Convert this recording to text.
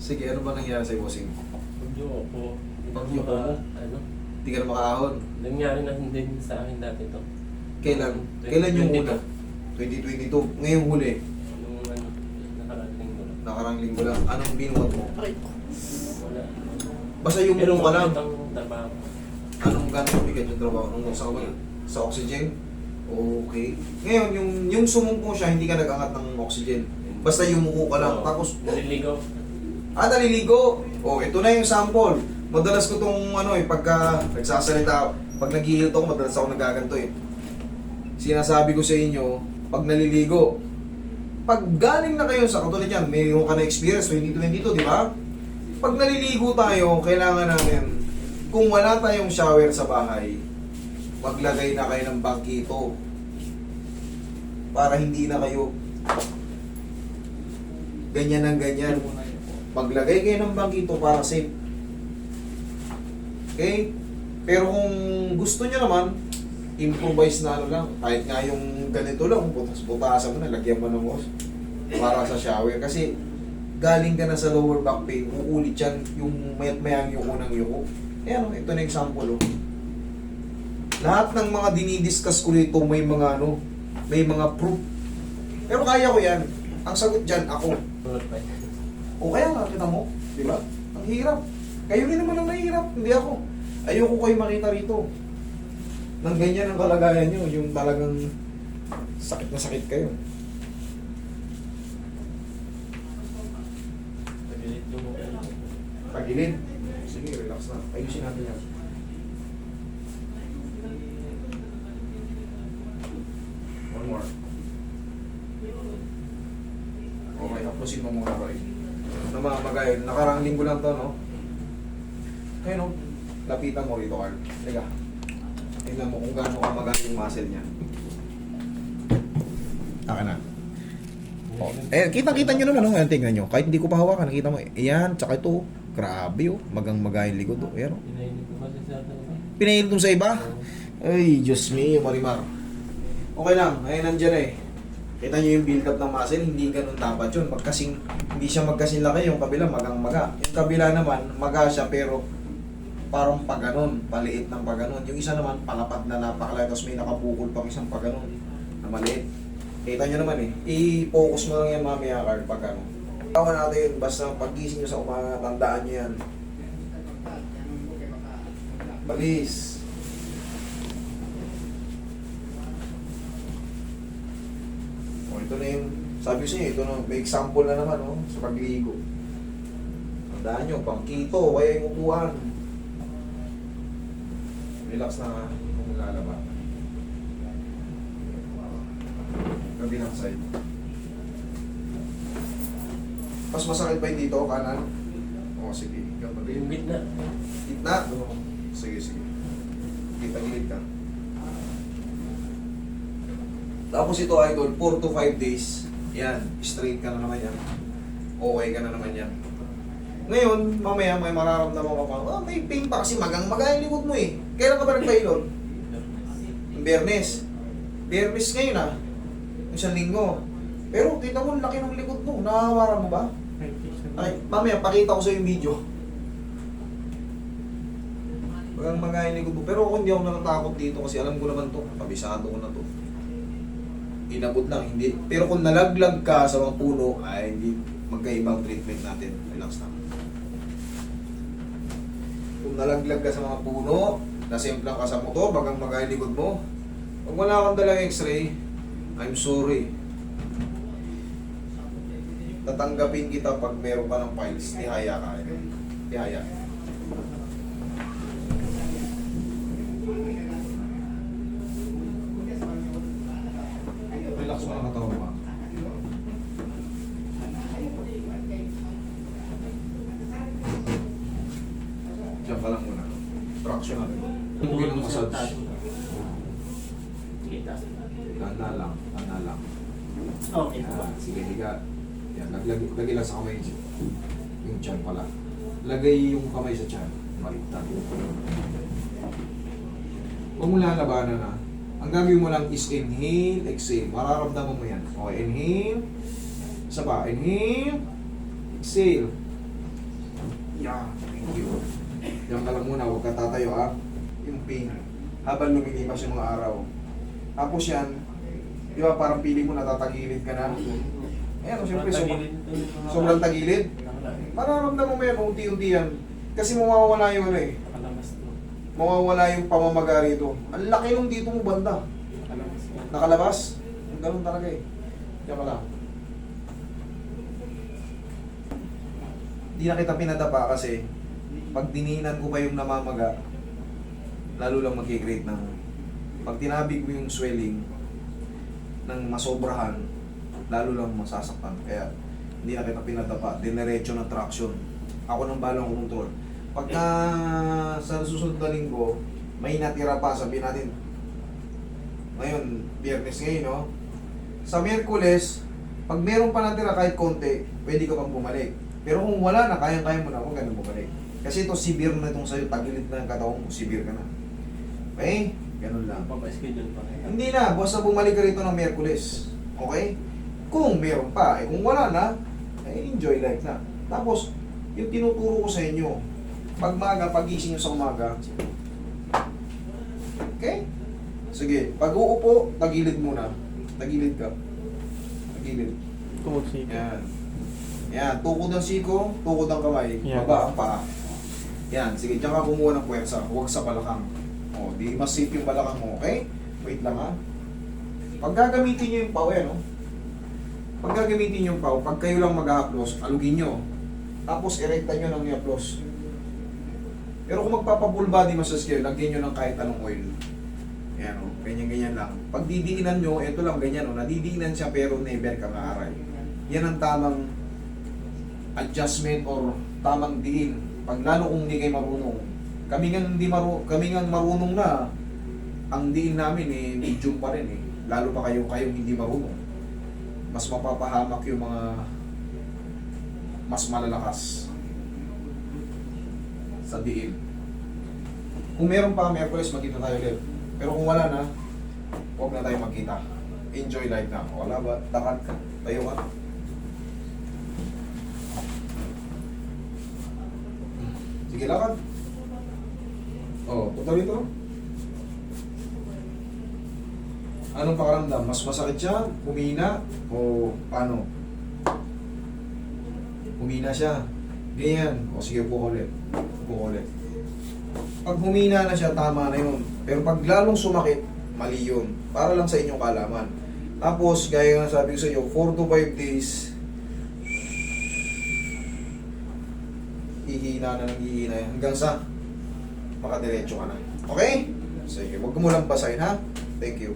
Sige, ano ba nangyari sa'yo, bossing? Medyo ako. Pag-yuko mo? Ano? Hindi ka na makaahon. Nangyari na hindi sa akin dati to. Kailan? Kailan yung 2022. una? 2022. Ngayong huli, Yung ano, nakarating ko lang. nakarang linggo lang. Anong binuhat mo? Wala. Basta yung Pero mo ka lang. mabait ang trabaho. Anong gano'ng bigat yung trabaho? Nung sa kamay? Sa oxygen? Okay. Ngayon, yung sumungko siya, hindi ka nag-angat ng oxygen. Basta yumuko ka lang. Oo. Tapos, Naliligaw. naliligo. Ito na yung sample. Madalas ko tong pagka nagsasalita, pag nag-heal ako, madalas ako nagaganto eh. Sinasabi ko sa inyo, pag naliligo, pag galing na kayo sa katulad yan, mayroon ka na experience 2022, di ba? Pag naliligo tayo, kailangan namin, kung wala tayong shower sa bahay, maglagay na kayo ng bangkito para hindi na kayo ganyan ng ganyan. Maglagay kayo ng bangkito para safe. Okay? Pero kung gusto nyo naman, improvise na ano lang. Kahit nga yung ganito lang, butas-butasan mo na, lagyan mo ng hose para sa shower. Kasi galing ka na sa lower back pain, uulit yan yung mayat-mayang yung unang yuko. Ayan, ito na yung sample. Lahat ng mga dinidiscuss ko dito may mga may mga proof. Pero kaya ko yan. Ang sagot dyan, ako. Tulad pa. O kaya nga, kita mo, di ba? Ang hirap. Kayo rin naman ang nahihirap, hindi ako. Ayoko kayo makita rito. Nang ganyan ang kalagayan nyo, yung talagang sakit na sakit kayo. Nabilit yung mukha. Tagilid. Sige, relax na. Ayusin natin yan. One more. Okay, hapusin mo muna, Roy. Namamagayon. Nakarang linggo lang to, no? Ayun, no? Lapitan mo rito, Carl. Liga. Tingnan mo kung gaano kamagaan yung muscle niya. Aka na. Oh. Kita-kita nyo naman, no? Ayan, tingnan nyo. Kahit hindi ko pa hawakan, nakita mo. Ayan, tsaka ito. Grabe, oh. Magang-magayon likod, oh. Ayan, oh. Pinainit ko kasi sa atin. Pinainit mo sa iba? Ay, Diyos me, Marimar. Okay lang, ayun nandyan eh. Kita nyo yung build up ng muscle, hindi ganun dapat yun. Hindi siya magkasing laki, yung kabila magang-maga. Yung kabila naman, maga siya pero parang paganon, paliit ng paganon. Yung isa naman, palapat na napakalaki, tapos may nakabukol pang isang paganon na maliit. Kita nyo naman eh, i-focus mo lang yan mamaya, Carl, pag ano. Tawa natin, basta paggising nyo sa umaga, tandaan nyo yan. Balis. Ito na yung, sabi ko sa inyo, ito na, may example na naman, sa pagligo. Tandaan nyo, pangkito, kaya yung upuan. Relax na nga, kung lalaba. Kabilang side. Mas masakit ba yung dito, kanan? O, sige, ganun din. Yung gitna. Gitna? Sige. Kita-gilid ka. Tapos ito, idol, 4 to 5 days. Yan, straight ka na naman yan. Okay ka na naman yan. Ngayon, mamaya may mararamdaman ka pa, may pain pa kasi magang-maga yung likod mo eh. Kailan ka ba nagpailon? Biyernes. Biyernes ngayon ah. Isang linggo. Pero kita mo, laki ng likod mo. Nakakawara mo ba? Ay, mamaya, pakita ko sa yung video. Magang-maga yung likod mo. Pero ako hindi ako natatakot dito kasi alam ko naman to. Kabisado ko na to. Inabot lang, hindi. Pero kung nalaglag ka sa mga puno, ay hindi magkaibang treatment natin. Relax na. Kung nalaglag ka sa mga puno, nasimplang ka sa motor, bagang magay likod mo, pag wala kang dalang x-ray, I'm sorry. Tatanggapin kita pag meron ka ng files. Tihaya ka. Tihaya. Relax mo ang katawan mo. Diyan ka lang muna. Traction natin. Tugil ng massage. Kita. Tanda lang. Okay. Sige, higa. Yan, lagay lang sa kamay yung tiyan pala. Lagay yung kamay sa tiyan. Baliktad. Huwag mo lalabanan na. Ang gagawin mo lang is inhale, exhale. Mararamdaman mo yan. Okay, inhale. Isa pa, inhale, exhale. Yan. Thank you. Diyan ka lang muna, huwag ka tatayo ha. Yung pain. Habang lumilipas yung mga araw. Tapos yan, di ba parang feeling mo natatagilid ka na. Ayan, siyempre sobrang tagilid. Mararamdaman mo yan, unti-unti yan. Kasi mawawala yung ano eh. Nakalabas to. Mawawala yung pamamaga rito. Ang laki nung dito mo banda. Nakalabas to. Nakalabas. Ganun talaga eh. Diyan ka lang. Di na kita pinadapa kasi pag dininan ko pa yung namamaga, lalo lang mag-create ng pag tinabig mo yung swelling ng masobrahan, lalo lang masasaktan. Kaya hindi na kita pinadapa, dinerecho na traction. Ako nang balang control. Pagka sa susunod na linggo, may natira pa, sabihin natin, ngayon, Biyernes ngayon, no? Sa Miyerkules, pag meron pa natira kahit konti, pwede ka pang bumalik. Pero kung wala na, kayang-kaya mo na, huwag ka na bumalik. Kasi ito, severe na itong sa'yo, tagilid na ang katawan mo, severe ka na. Okay? Ganun lang. Papa-schedule pa kayo. Hindi na, basta bumalik ka rito ng Miyerkules. Okay? Kung meron pa, kung wala na, enjoy life na. Tapos, yung tinuturo ko sa inyo, pag maga, pagising nyo sa umaga, okay? Sige, pag uupo, tagilid muna. Tagilid ka. Tagilid. Tumugsika. Yan. Yan, tukod ang siko, tukod ang kamay, Yan. baba ang paa. Yan, sige, diyan ka kumuha ng puwersa, huwag sa balakang. O, di mas safe yung balakang mo, okay? Wait lang ha. Pag gagamitin nyo yung pau, no? Pag gagamitin nyo yung pau, pag kayo lang mag-a-applause, alugin nyo. Tapos, erecta nyo ng i-applause. Pero kung magpapa-full body massage kayo, lagyan nyo ng kahit anong oil. Yan o, ganyan-ganyan lang. Pag didiinan nyo, ito lang ganyan o, nadidiinan siya pero never ka maaray. Yan ang tamang adjustment or tamang diin. Pag lalo kung hindi kayo marunong. Kami nga marunong na, ang diin namin medium pa rin eh. Lalo pa kayong hindi marunong. Mas mapapahamak yung mga mas malalakas sa diin. Kung meron pa, Miyerkules, magkita tayo ulit. Pero kung wala na, huwag na tayo magkita. Enjoy life na. Wala ba? Takad ka. Tayo ka. Sige, lakad. Punta rito. Anong pakaramdam? Mas masakit siya? Humina? O paano? Humina siya. Ganyan. O sige, upo ulit. Upo ulit. Pag humina na siya, tama na yun. Pero pag lalong sumakit, mali yun. Para lang sa inyong kalaman. Tapos, gaya nga sabi ko sa inyo, 4 to 5 days, hihina na ng hihina yan. Hanggang sa makadiretso ka na. Okay? Sige, huwag mo lang basahin ha. Thank you.